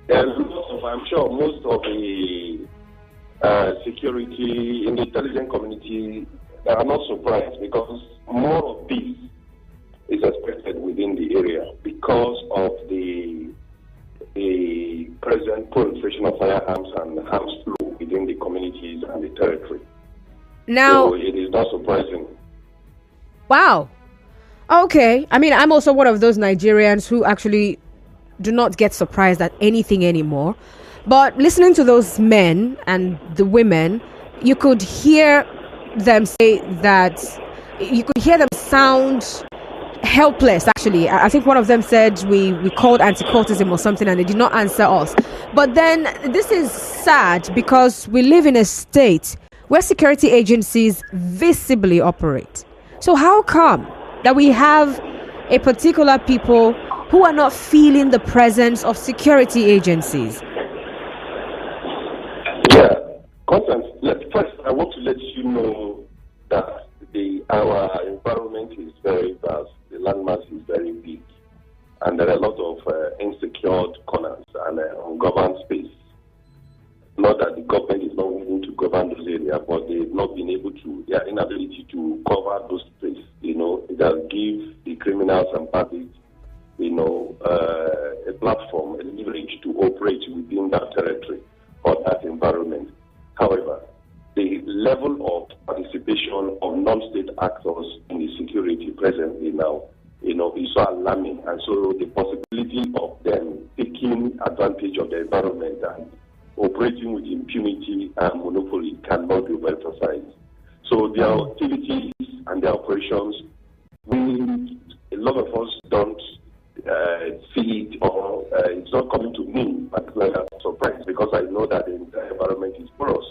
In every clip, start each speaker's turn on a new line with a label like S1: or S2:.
S1: I'm sure most of the security in the intelligence community are not surprised because more of this is expected within the area because of the present proliferation of firearms and arms flow within the communities and the territory.
S2: Now,
S1: so it is not surprising.
S2: Wow. Okay. I mean, I'm also one of those Nigerians who actually do not get surprised at anything anymore. But listening to those men and the women, you could hear them say that, you could hear them sound helpless, actually. I think one of them said we called anti-cultism or something and they did not answer us. But then this is sad because we live in a state where security agencies visibly operate. So how come that we have a particular people who are not feeling the presence of security agencies?
S1: Yeah, Constance, first I want to let you know that our environment is very vast, the landmass is very big, and there are a lot of insecure corners and ungoverned space. Not that the government is not willing to govern those areas, but they've not been able to, their inability to cover those spaces, it has give the criminals and bandits, a platform, a leverage to operate within that territory or that environment. However, the level of participation of non-state actors in the security presently now, is so alarming, and so the possibility of them taking advantage of the environment and operating with impunity and monopoly cannot be well emphasized. So their activities and their operations, a lot of us don't see it, or it's not coming to me particularly as a surprise because I know that the entire environment is porous.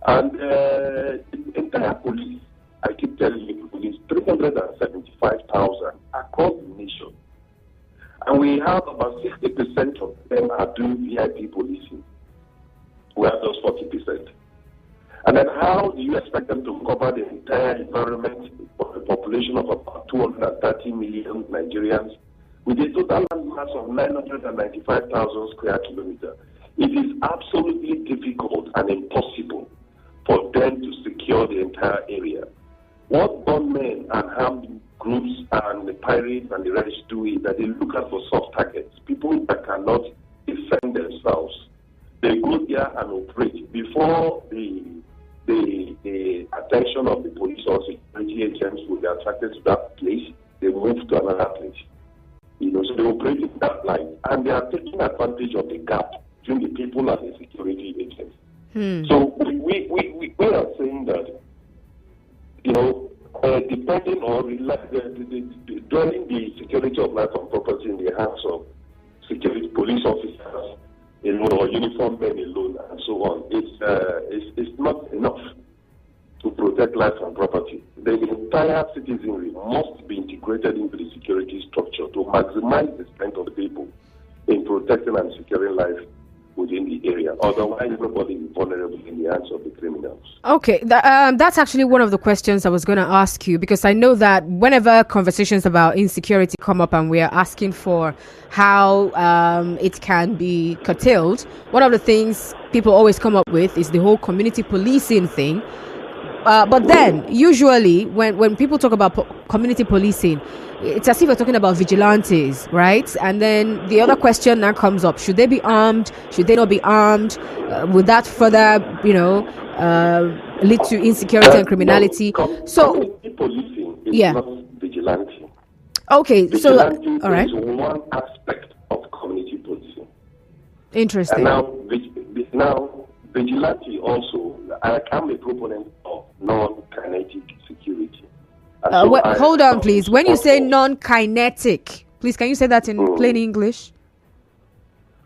S1: And the entire police, I keep telling you, police 375,000 across the nation. And we have about 60% of them are doing VIP policing. We have those 40%. And then how do you expect them to cover the entire environment of a population of about 230 million Nigerians with a total land mass of 995,000 square kilometers? It is absolutely difficult and impossible for them to secure the entire area. What gunmen and armed groups and the pirates and the rest do is that they look out for soft targets, people that cannot defend themselves. They go there and operate before the attention of the police or security agents will be attracted to that place. They move to another place. So they operate in that line, and they are taking advantage of the gap between the people and the security agents. So we are saying that, depending on dwelling the security of life and property in the hands of security police officers, or uniformed men alone, and so on, it's not enough to protect life and property. The entire citizenry must be integrated into the security structure to maximize the strength of the people in protecting and securing life within the area. Otherwise, everybody is vulnerable in the hands of the criminals. Okay,
S2: that's actually one of the questions I was going to ask you, because I know that whenever conversations about insecurity come up and we are asking for how it can be curtailed, one of the things people always come up with is the whole community policing thing. But then, usually, when people talk about community policing, it's as if we're talking about vigilantes, right? And then the other question now comes up: should they be armed? Should they not be armed? Would that further, lead to insecurity and criminality?
S1: Community policing is not vigilante.
S2: Okay,
S1: vigilante
S2: all right.
S1: is one aspect of community policing.
S2: Interesting.
S1: And now vigilante also, I am a proponent of non-kinetic security.
S2: Hold on, please. When you say non-kinetic, please, can you say that in plain English?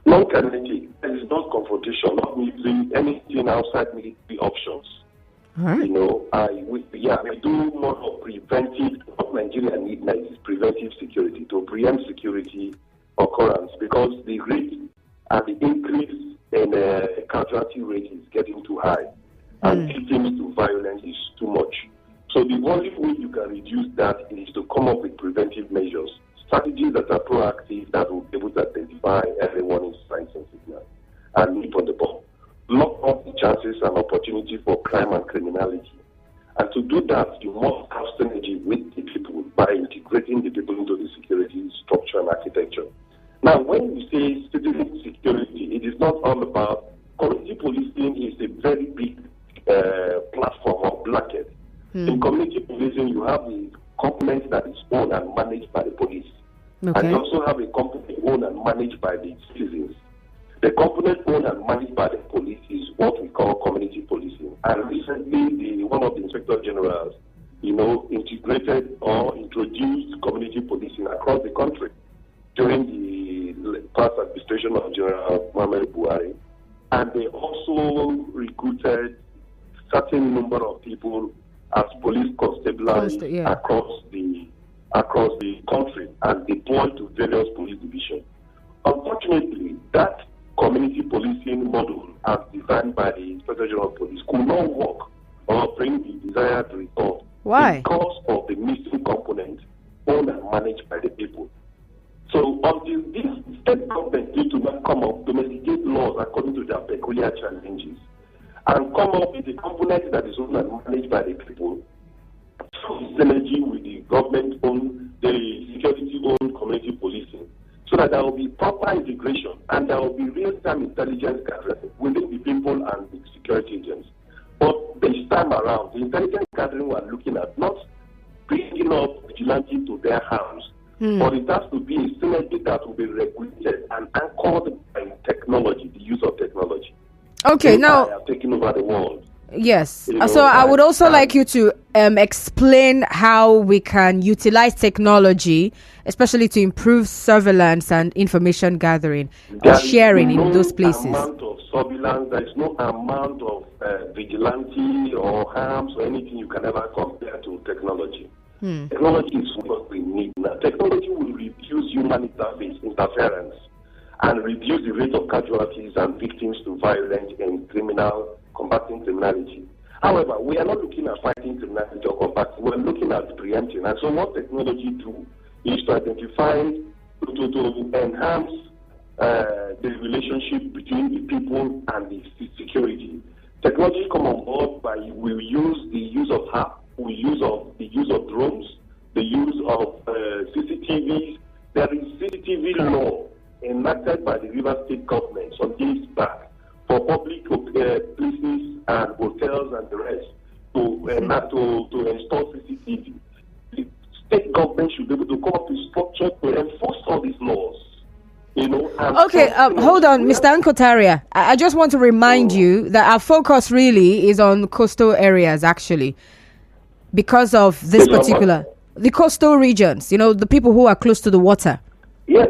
S1: Non-kinetic is not confrontation, not military, anything outside military options.
S2: Right.
S1: We do more of preventive. What Nigeria needs now is preventive security, to preempt security occurrence, because the rate and the increase in casualty rate is getting too high, and victims to violence is too much. So the only way you can reduce that is to come up with preventive measures, strategies that are proactive, that will be able to identify early warning signs and crime and criminality. And to do that, you must have synergy with the people by integrating the people into the security structure and architecture. Now, when you say citizen security, it is not all about community policing. Is a very big platform or blanket. In community policing, you have the component that is owned and managed by the police.
S2: Okay.
S1: And you also have a component owned and managed by the citizens. The component owned and managed by the police is what we call community policing. And recently, one of the Inspector Generals, integrated or introduced community policing across the country during the past administration of General Muhammad Buhari. And they also recruited certain number of people as police constabulary across the country and deployed to various police divisions. Unfortunately, that community policing model as designed by the Inspector General of Police could not work or bring the desired result.
S2: Why?
S1: Because of the missing component owned and managed by the people. So until these state governments need to not come up, domesticate laws according to their peculiar challenges, and come up with a component that is owned and managed by the people, through synergy with the government-owned, the security-owned community policing, so that there will be proper integration and there will be real-time intelligence gathering within the people and the security agents. But this time around, the intelligence gathering we are looking at not bringing up vigilante to their harms, but it has to be a synergy that will be regulated and anchored by technology, the use of technology.
S2: Okay, now
S1: are taking over the world.
S2: Yes. So I would also like you to explain how we can utilize technology, especially to improve surveillance and information gathering or sharing in those places.
S1: There is no amount of surveillance, there is no amount of vigilante or harms or anything you can ever compare to technology. Technology is what we need now. Technology will reduce human interference and reduce the rate of casualties and victims to violence and combating criminality. However, we are not looking at fighting criminality or combating, we're looking at preempting. And so what technology do is to identify, to enhance the relationship between the people and the security. Technology come on board by we use the use of HAP, the use of drones, the use of CCTVs. There is CCTV law enacted by the River State government some years back for public places and hotels and the rest to install CCTV. The state government should be able to come up with structure to enforce all these laws.
S2: Okay, hold on, Mr. Nkotariah. I just want to remind you that our focus really is on coastal areas, actually, because of this particular, the coastal regions, the people who are close to the water.
S1: Yes.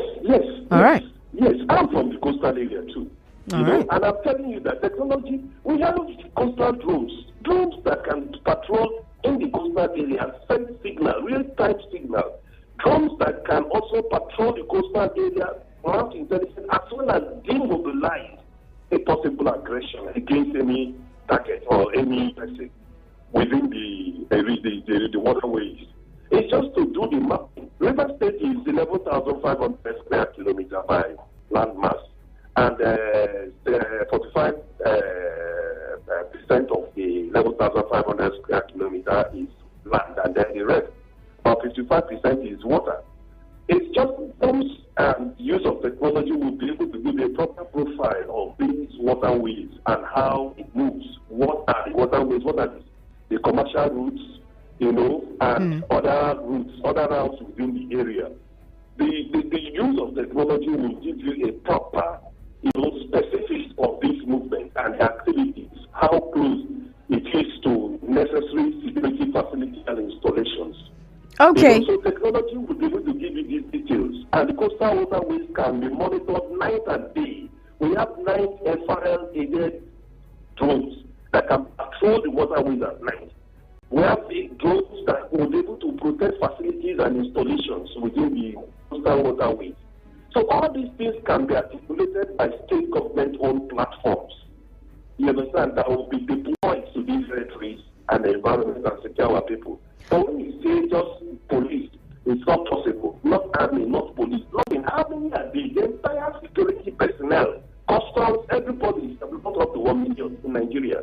S2: All right.
S1: Yes, I'm from the coastal area too.
S2: Right.
S1: And I'm telling you that technology, we have coastal drones that can patrol in the coastal area and send signal, real-time signal. Drones that can also patrol the coastal area, mount intelligence, as well as demobilize a possible aggression against any target or any person within the waterways. It's just to do the mapping. River State is 11,500 square kilometers by landmass, and 45% of the 11,500 square kilometers is land, and then the rest, about 55% is water. It's just those use of technology will be able to give a proper profile of these waterways and how it moves. What are the waterways? What are the commercial routes? And other routes within the area. The use of technology will give you a proper, specifics of this movement and the activities, how close it is to necessary security facility and installations.
S2: Okay.
S1: So technology will be able to give you these details, and the coastal waterways can be monitored night and day. We have 9 FRL-aided drones that can patrol the waterways at night. We have big drones that will be able to protect facilities and installations within the coastal waterways. So all these things can be articulated by state government-owned platforms. You understand? That will be deployed to these territories and the environment and secure our people. So when you say just police, it's not possible. Not army, not police. Not in army and the entire security personnel, customs, everybody is not up to 1 million in Nigeria.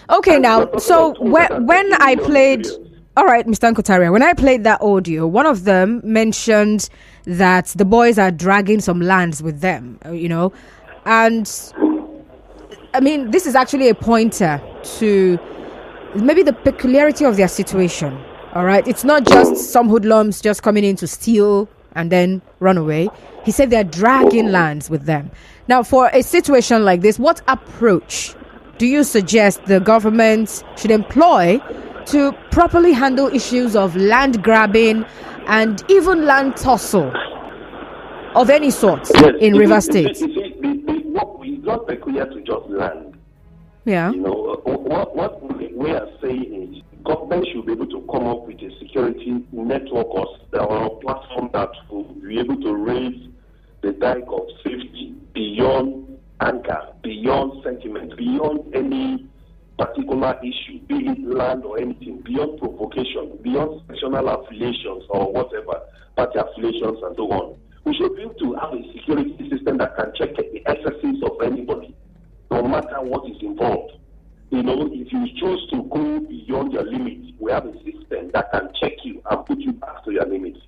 S2: Okay,
S1: And
S2: now,
S1: we're talking
S2: so
S1: of 230
S2: when I
S1: million
S2: played,
S1: Nigerians.
S2: all right, Mr. Nkotariah, when I played that audio, one of them mentioned that the boys are dragging some lands with them, and I mean, this is actually a pointer to maybe the peculiarity of their situation. All right, it's not just some hoodlums just coming in to steal and then run away. He said they're dragging lands with them. Now, for a situation like this, what approach do you suggest the government should employ to properly handle issues of land grabbing and even land tussle of any sort
S1: Yes,
S2: in River State?
S1: What is not peculiar to just land.
S2: Yeah.
S1: What we are saying is government should be able to come up with a security network or platform that will be able to raise the dike of safety beyond anger, beyond sentiment, beyond any particular issue, be it land or anything, beyond provocation, beyond sectional affiliations or whatever, party affiliations and so on. We should be able to have a security system that can check the excesses of anybody, no matter what is involved. If you choose to go beyond your limits, we have a system that can check you and put you back to your limits.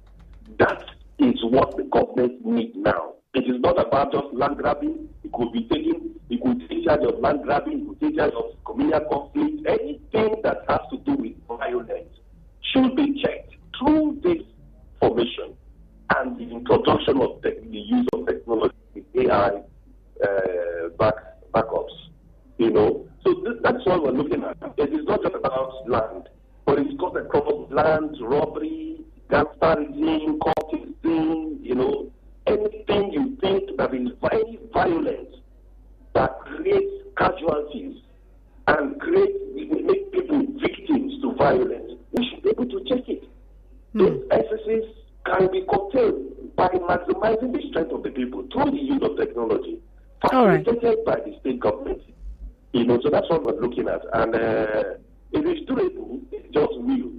S1: That is what the government needs now. It is not about just land grabbing. It could take charge of land grabbing, it could take charge of communal conflict. Anything that has to do with violence should be checked through this formation and the introduction of the use of technology, AI backups. So that's what we're looking at. It is not just about land, but it's got across land, robbery, gangsterism, cultism, anything you think that is very violent, that creates casualties and make people victims to violence. We should be able to check it. Those excesses can be curtailed by maximizing the strength of the people through the use of technology, facilitated by the state government. So that's what we're looking at. And if it's doable, it's just real.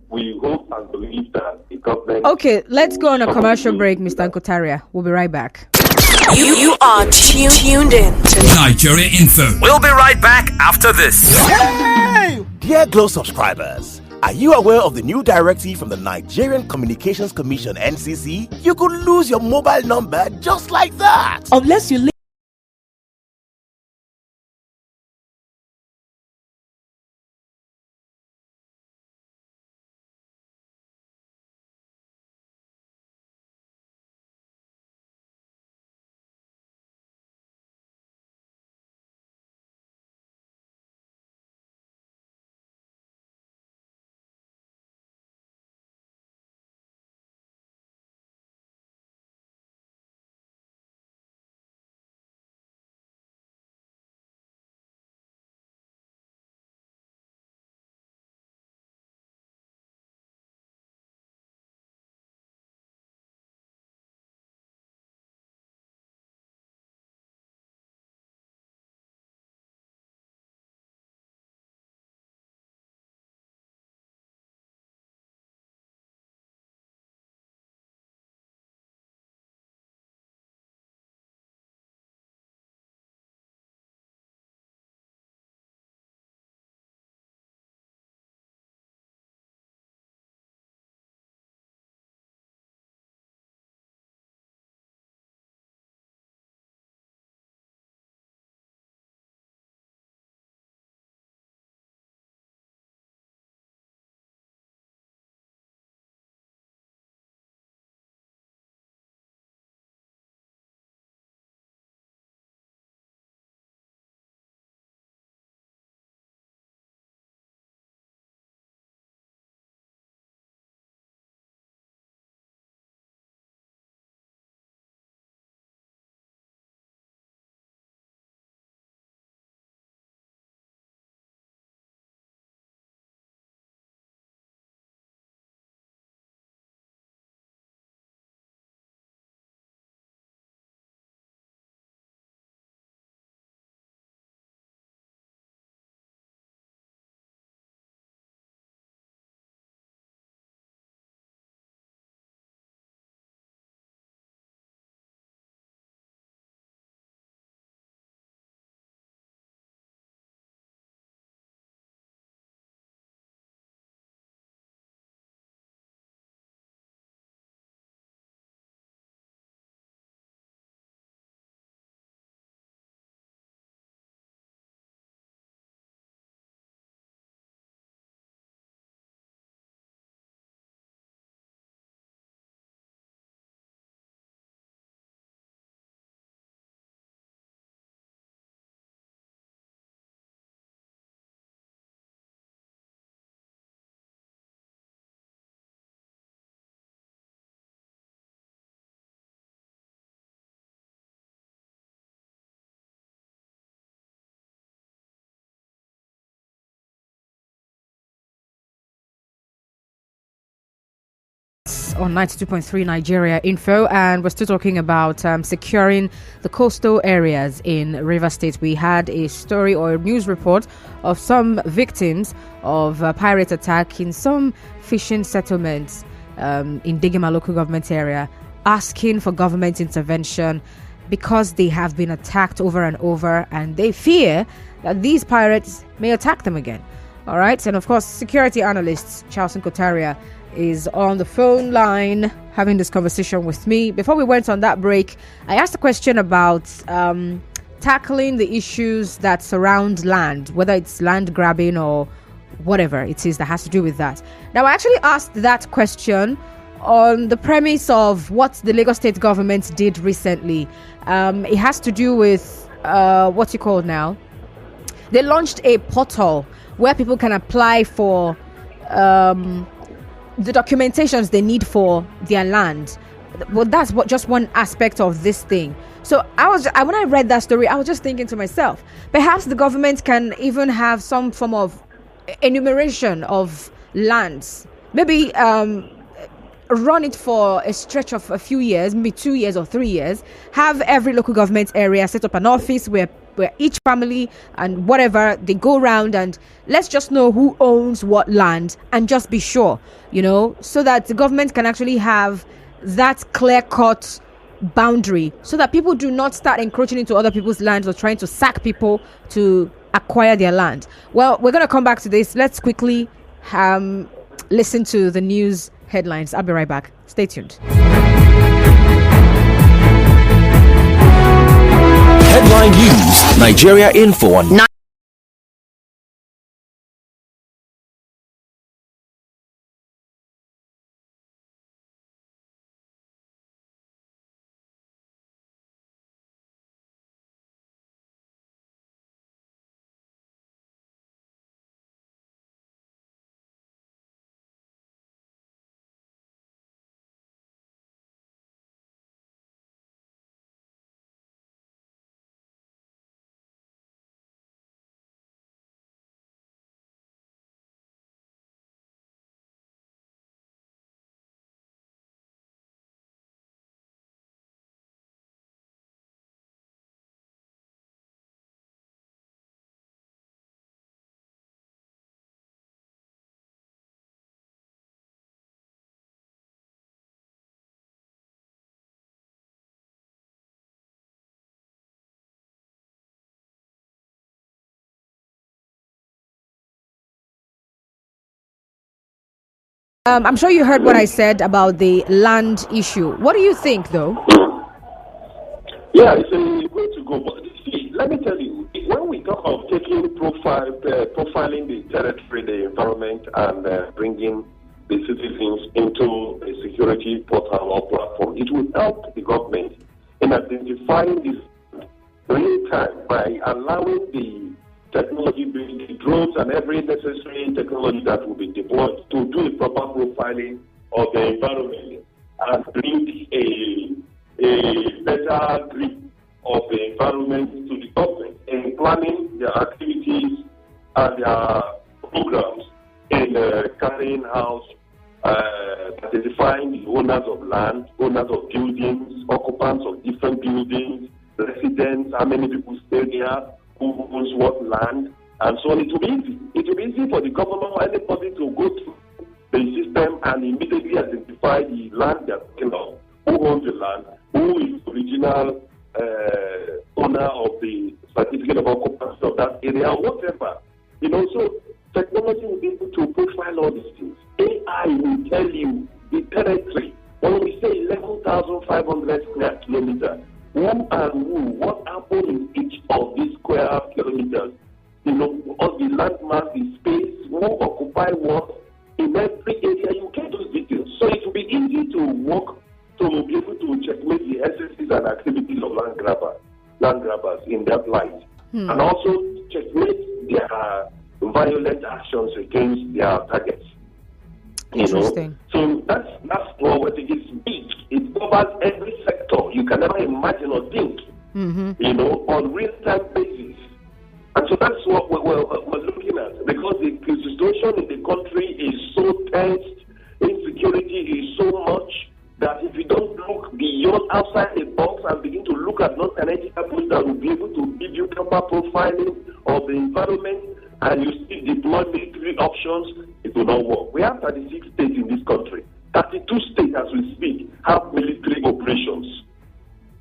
S1: We hope and believe that the government...
S2: Okay, let's go on a commercial break, Mr. Nkotariah. We'll be right back.
S3: You are tuned in to
S4: Nigeria Info. We'll be right back after this.
S5: Hey! Dear Glow subscribers, are you aware of the new directive from the Nigerian Communications Commission (NCC)? You could lose your mobile number just like that.
S6: Unless you
S2: on 92.3 Nigeria Info, and we're still talking about securing the coastal areas in Rivers State. We had a story or a news report of some victims of pirate attack in some fishing settlements in Digima local government area, asking for government intervention because they have been attacked over and over, and they fear that these pirates may attack them again. All right, and of course, security analyst Charles Nkotariah is on the phone line having this conversation with me. Before we went on that break, I asked a question about tackling the issues that surround land, whether it's land grabbing or whatever it is that has to do with that. Now, I actually asked that question on the premise of what the Lagos state government did recently. It has to do with what's it called now? They launched a portal where people can apply for the documentations they need for their land. Well, that's just one aspect of this thing. So when I read that story, I was just thinking to myself, perhaps the government can even have some form of enumeration of lands. Maybe run it for a stretch of a few years, maybe 2 years or 3 years. Have every local government area set up an office where each family and whatever, they go around and let's just know who owns what land and just be sure, so that the government can actually have that clear-cut boundary so that people do not start encroaching into other people's lands or trying to sack people to acquire their land. Well, we're going to come back to this. Let's quickly listen to the news headlines. I'll be right back. Stay tuned.
S5: Headline News, Nigeria Info on
S2: I'm sure you heard what I said about the land issue. What do you think, though?
S1: Yeah, it's a way to go. But see, let me tell you, when we talk of profiling the territory, the environment, and bringing the citizens into a security portal or platform, it will help the government in identifying this real time by allowing the technology, the drones and every necessary technology that will be deployed to do a proper profiling of the environment and bring a better grip of the environment to the government in planning their activities and their programs in carrying out, identifying the owners of land, owners of buildings, occupants of different buildings, residents, how many people stay there, who owns what land, and so on. It will be easy. It will be easy for the government or anybody to go through the system and immediately identify the land they're talking of, who owns the land, who is the original owner of the certificate of occupancy of that area, whatever. So technology will be able to profile all these things. AI will tell you the territory. When we say 11,500 square kilometers, who and who, what happened in each of these square kilometers, all the landmass, the space, who occupy what, in every area, you get those details. So it will be easy to work to be able to checkmate the excesses and activities of land grabbers in that light. And also checkmate their violent actions against their targets.
S2: Interesting.
S1: So that's what it is big. It covers every sector you can ever imagine or think, on real-time basis. And so that's what we're looking at, because the situation in the country is so tense, insecure. insecurity is so much that if you don't look beyond outside the box and begin to look at non-kinetic approach that will be able to give you proper profiling of the environment and you still deploy military options, it will not work. We have 36 states in this country. 32 states as we speak have military operations.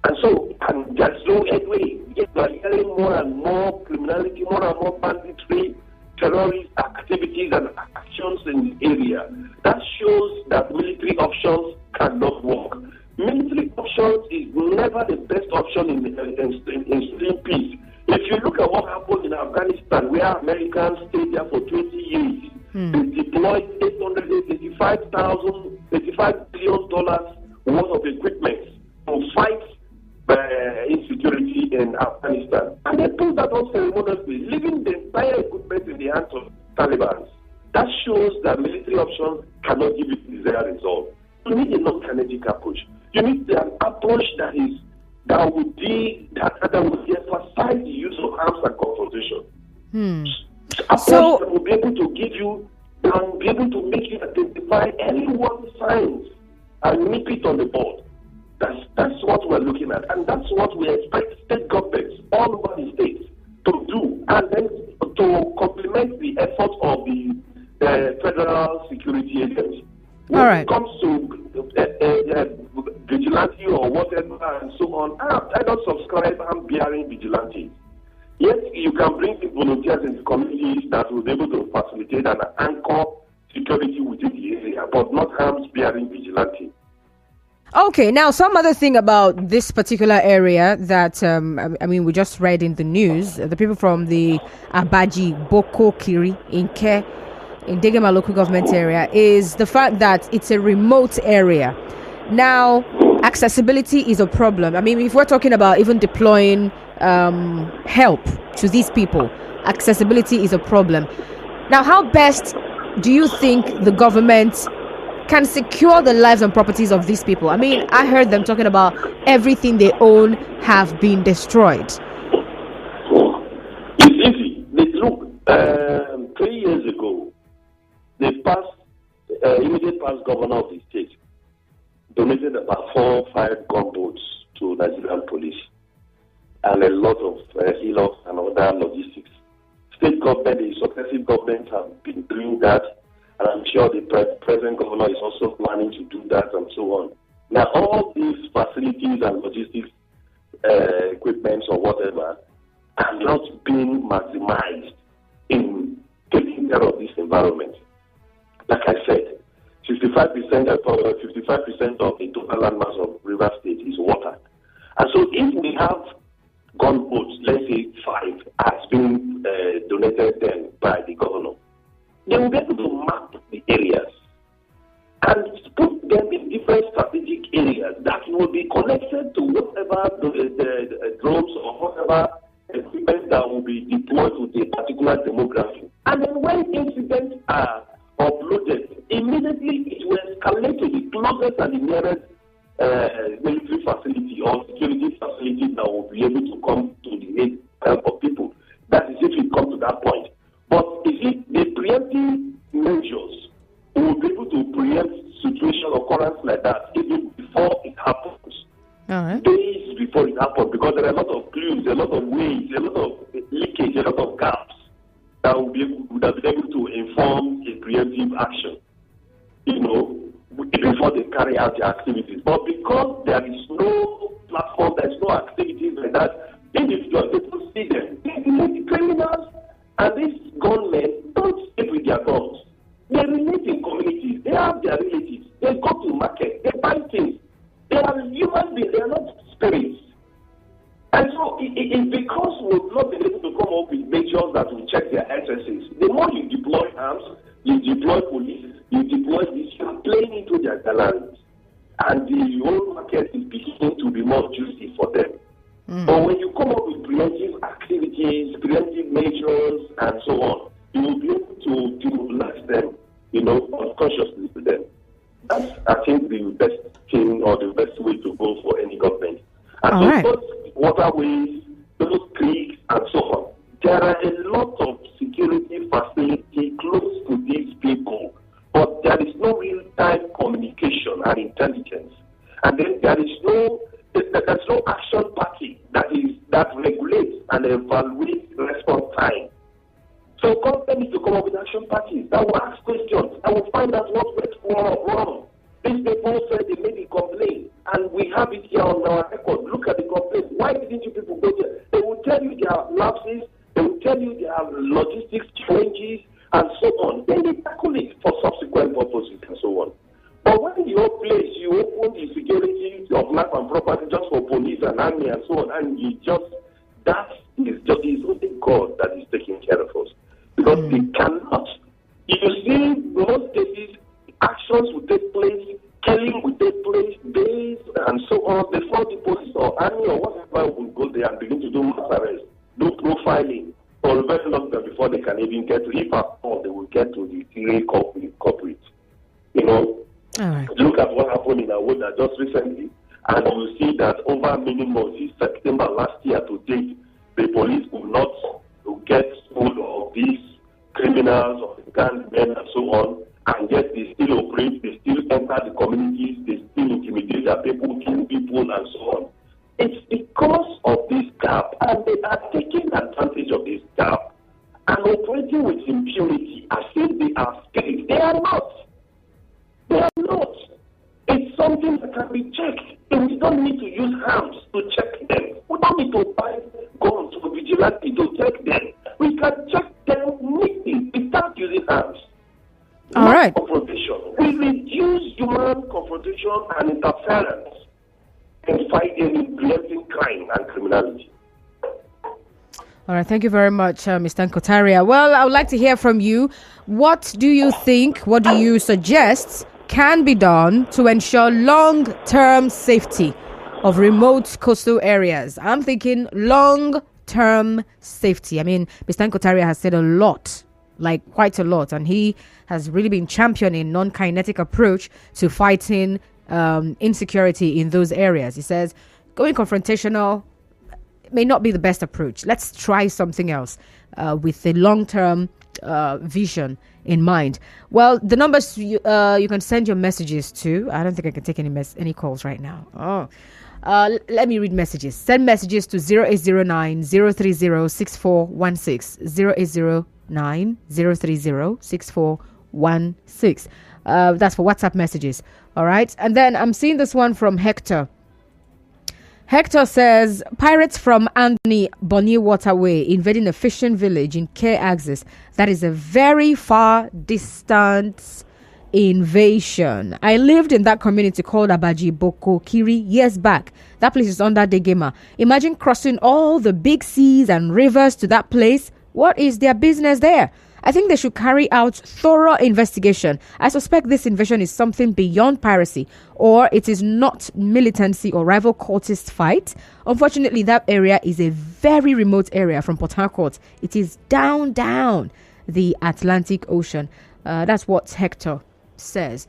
S1: And so, and there's no way. Yet we are hearing more and more criminality, more and more banditry, terrorist activities and actions in the area. That shows that military options cannot work. Military options is never the best option in peace. If you look at what happened in Afghanistan, where Americans stayed there for 20 years, they deployed $85 billion worth of equipment to fight insecurity in Afghanistan. And they put that on ceremoniously, leaving the entire equipment in the hands of Taliban. That shows that military options cannot give you the desired result. You need a non-kinetic approach. You need an approach that would emphasize the use of arms and confrontation. Approach that will be able to give you and be able to make you identify any warning signs and nip it on the board. That's what we're looking at, and that's what we expect state governments all over the states to do, and then to complement the efforts of the federal security agencies. When it comes to vigilante or whatever and so on, I don't subscribe. I'm bearing vigilante. Yes, you can bring in volunteers in the communities that will be able to facilitate and anchor security within the area, but not arms bearing vigilante.
S2: Okay, now some other thing about this particular area that, we just read in the news, the people from the Abaji, Boko, Kiri, Inke, in Degema local government area, is the fact that it's a remote area. Now, accessibility is a problem. I mean, if we're talking about even deploying help to these people, accessibility is a problem. Now, how best do you think the government can secure the lives and properties of these people? I mean, I heard them talking about everything they own have been destroyed.
S1: It's easy. Look, 3 years ago, the immediate past governor of the state donated about 4 or 5 gunboats to Nigerian police and a lot of helos and other logistics. State government, the successive governments have been doing that, and I'm sure the present governor is also planning to do that and so on. Now, all these facilities and logistics equipments or whatever are not being maximized in taking care of this environment. Like I said, 55% of the total landmass of River State is water. And so if we have gunboats, let's say 5, has been donated then by the governor, they will be able to map the areas and put them in different strategic areas that will be connected to whatever the drones or whatever equipment that will be deployed to the particular demography. And then when incidents are uploaded, immediately it will escalate to the closest and the nearest military facility or security facility that will be able to come to the aid of people. That is if it comes to that point. But is it the preemptive measures will be able to preempt situation occurrence like that even before it happens?
S2: All right.
S1: Days before it happens, because there are a lot of clues, a lot of ways, a lot of leakage, a lot of gaps that would have been able to inform a preemptive action, before they carry out the activities. But because there is no platform, there is no activities like that, individuals, they don't see them. The criminals and these gunmen don't sleep with their guns. They relate in communities. They have their relatives. They go to market. They buy things. They are human beings. They are not spirits. And so it's because we've not been able to come up with measures that will check their excesses. The more you deploy arms, you deploy police, you deploy this, you are playing into their talents. And the whole market is beginning to be more juicy for them. But when you come up with preemptive activities, preemptive measures, and so on, you will be able to utilize them, unconsciously to them. That's, I think, the best thing or the best way to go for any government. And those waterways, those creeks, and so on, there are a lot of security facility close to these people, but there is no real-time communication place and evaluate response time. So government needs to come up with action parties that will ask questions, that will find out what went wrong. These people said they made a complaint, and we have it here on our record. Look at the complaint. Why didn't you people go there? They will tell you there are lapses, they will tell you there are logistics challenges, and so on. Then they tackle it for subsequent purposes and so on. But when you place, you open the security of life and property just for police and army and so on, and that is only God that is taking care of us. Because they cannot. You see, most cases, actions will take place, killing will take place, days and so on, before the police or army or whatever will go there and begin to do mass arrest, do profiling for a very long time before they can even get to, if at all, they will get to the real culprit. You know,
S2: all right.
S1: Look at what happened in Awoda just recently, and you will see that over many months, in September last year to date, the police could not get hold of these criminals or gang men and so on, and yet they still operate, they still enter the communities, they still intimidate their people, kill people and so on. It's because of this gap, and they are taking advantage of this gap and operating with impunity as if they are spirits. They are not. They are not. It's something that can be checked. And we don't need to use arms to check them. We don't need to buy guns or vigilante to check them. We can check them neatly without using arms.
S2: All right.
S1: Confrontation. We reduce human confrontation and interference in fighting and preventing crime and criminality.
S2: All right, thank you very much, Mr. Nkotariah. Well, I would like to hear from you. What do you think, what do you suggest can be done to ensure long-term safety of remote coastal areas? I'm thinking long-term safety. I mean, Mr. Nkotariah has said a lot, like quite a lot, and he has really been championing non-kinetic approach to fighting insecurity in those areas. He says going confrontational may not be the best approach. Let's try something else with the long-term vision in mind. Well, the numbers you can send your messages to. I don't think I can take any calls right now. Let me read messages. Send messages to 0809 030 6416. 0809 030 6416. That's for WhatsApp messages. All right. And then I'm seeing this one from Hector. Hector says, pirates from Anthony Bonny Waterway invading a fishing village in K Axis. That is a very far distance invasion. I lived in that community called Abaji Boko Kiri years back. That place is under Degema. Imagine crossing all the big seas and rivers to that place. What is their business there? I think they should carry out thorough investigation. I suspect this invasion is something beyond piracy, or it is not militancy or rival cultist fight. Unfortunately, that area is a very remote area from Port Harcourt. It is down the Atlantic Ocean. That's what Hector says.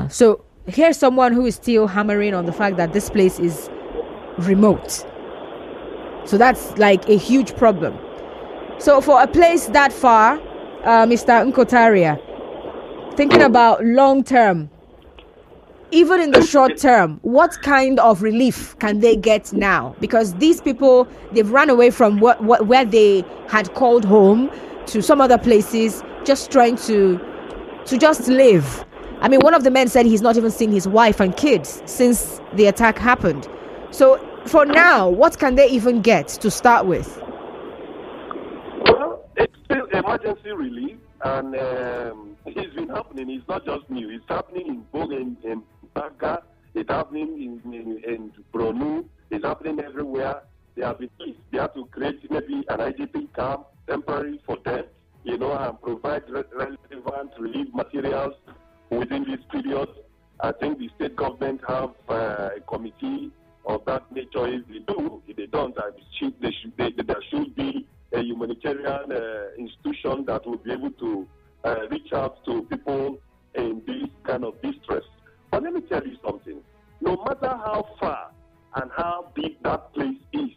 S2: So here's someone who is still hammering on the fact that this place is remote. So that's like a huge problem. So for a place that far, Mr. Nkotariah, thinking about long term, even in the short term, what kind of relief can they get now? Because these people, they've run away from where they had called home to some other places, just trying to just live. I mean, one of the men said he's not even seen his wife and kids since the attack happened. So for now, what can they even get to start with?
S1: It's still emergency relief, and it's been happening. It's not just new. It's happening in Baka. It's happening in Bronu. It's happening everywhere. They have to create maybe an IDP camp temporary for them, and provide relevant relief materials within this period. I think the state government have a committee of that nature. If they don't, there should be a humanitarian institution that will be able to reach out to people in this kind of distress. But let me tell you something. No matter how far and how big that place is,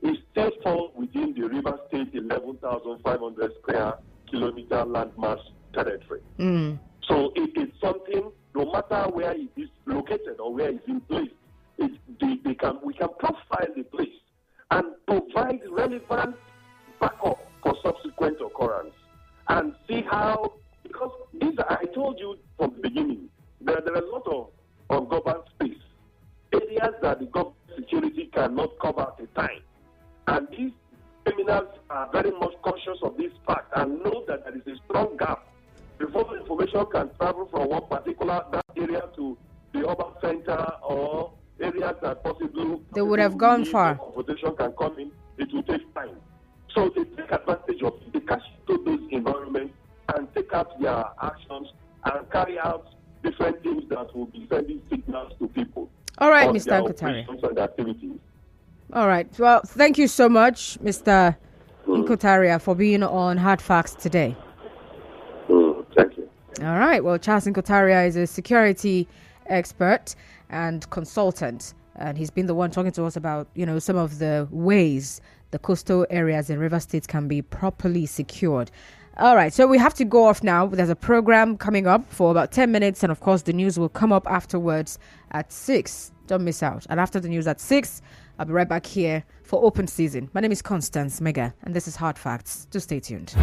S1: it still falls within the River State 11,500 square kilometer landmass territory. So it is something, no matter where it is located or where it's in place, we can profile the place and provide relevant backup for subsequent occurrence and see how, because these are, I told you from the beginning, there are a lot of government space, areas that the government security cannot cover at a time. And these criminals are very much conscious of this fact and know that there is a strong gap before the information can travel from one particular that area to the urban center or areas that possibly
S2: they would have gone far.
S1: Confrontation can come in, it will take time. So they take advantage of it, they catch to those environments and take out their actions and carry out different things that will be sending signals to people.
S2: All right, Mr.
S1: Nkotariah.
S2: All right. Well, thank you so much, Mr. Nkotariah, for being on Hard Facts today.
S1: Thank you.
S2: All right. Well, Charles Nkotariah is a security expert and consultant, and he's been the one talking to us about, some of the ways the coastal areas in River State can be properly secured. All right, so we have to go off now. There's a program coming up for about 10 minutes, and of course, the news will come up afterwards at 6. Don't miss out. And after the news at 6, I'll be right back here for Open Season. My name is Constance Mega, and this is Hard Facts. Do stay tuned.